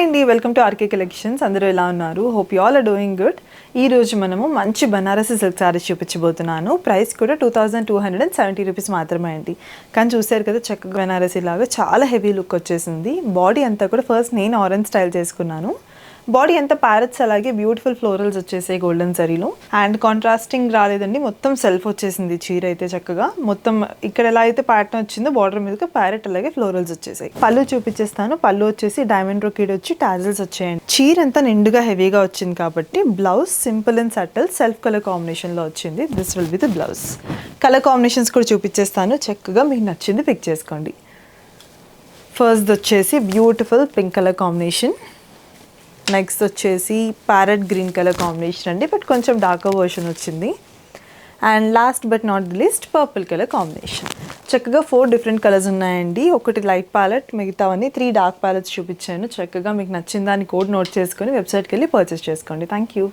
Hi అండి, welcome to RK collections. అందరూ ఎలా ఉన్నారు? Hope you all are doing good. ఈ రోజు మనము మంచి బనారసి సిల్క్ సారీస్ చూపించబోతున్నాను. ప్రైస్ కూడా 2270 రూపీస్ మాత్రమే అండి. కానీ చూసారు కదా, చక్కగా బనారసి లాగా చాలా హెవీ లుక్ వచ్చేసింది. బాడీ అంతా కూడా ఫస్ట్ నేను ఆరెంజ్ స్టైల్ చేసుకున్నాను. బాడీ అంతా ప్యారెట్స్, అలాగే బ్యూటిఫుల్ ఫ్లోరల్స్ వచ్చేసాయి గోల్డెన్ జరీలో. అండ్ కాంట్రాస్టింగ్ రాలేదండి, మొత్తం సెల్ఫ్ వచ్చేసింది చీర అయితే. చక్కగా మొత్తం ఇక్కడ ఎలా అయితే ప్యాటర్న్ వచ్చిందో బార్డర్ మీదకి ప్యారెట్ అలాగే ఫ్లోరల్స్ వచ్చేసాయి. పళ్ళు చూపించేస్తాను. పళ్ళు వచ్చేసి డైమండ్ బ్రోకేడ్ వచ్చి టాజిల్స్ వచ్చాయండి. చీర అంతా నిండుగా హెవీగా వచ్చింది కాబట్టి blouse simple and subtle self colour combination లో వచ్చింది. This will be the blouse. Colour combinations కూడా చూపించేస్తాను. చక్కగా మీకు నచ్చింది పిక్ చేసుకోండి. ఫస్ట్ వచ్చేసి beautiful pink colour combination. Next వచ్చేసి ప్యారెట్ గ్రీన్ కలర్ కాంబినేషన్ అండి, బట్ కొంచెం డార్కర్ వర్షన్ వచ్చింది. And last but not the least purple colour combination. చక్కగా 4 డిఫరెంట్ కలర్స్ ఉన్నాయండి. ఒకటి లైట్ ప్యాలెట్, మిగతావన్నీ 3 డార్క్ ప్యాలెట్స్ చూపించాను. చక్కగా మీకు నచ్చిన దాని కోడ్ నోట్ చేసుకొని వెబ్సైట్కి వెళ్ళి పర్చేస్ చేసుకోండి. Thank you.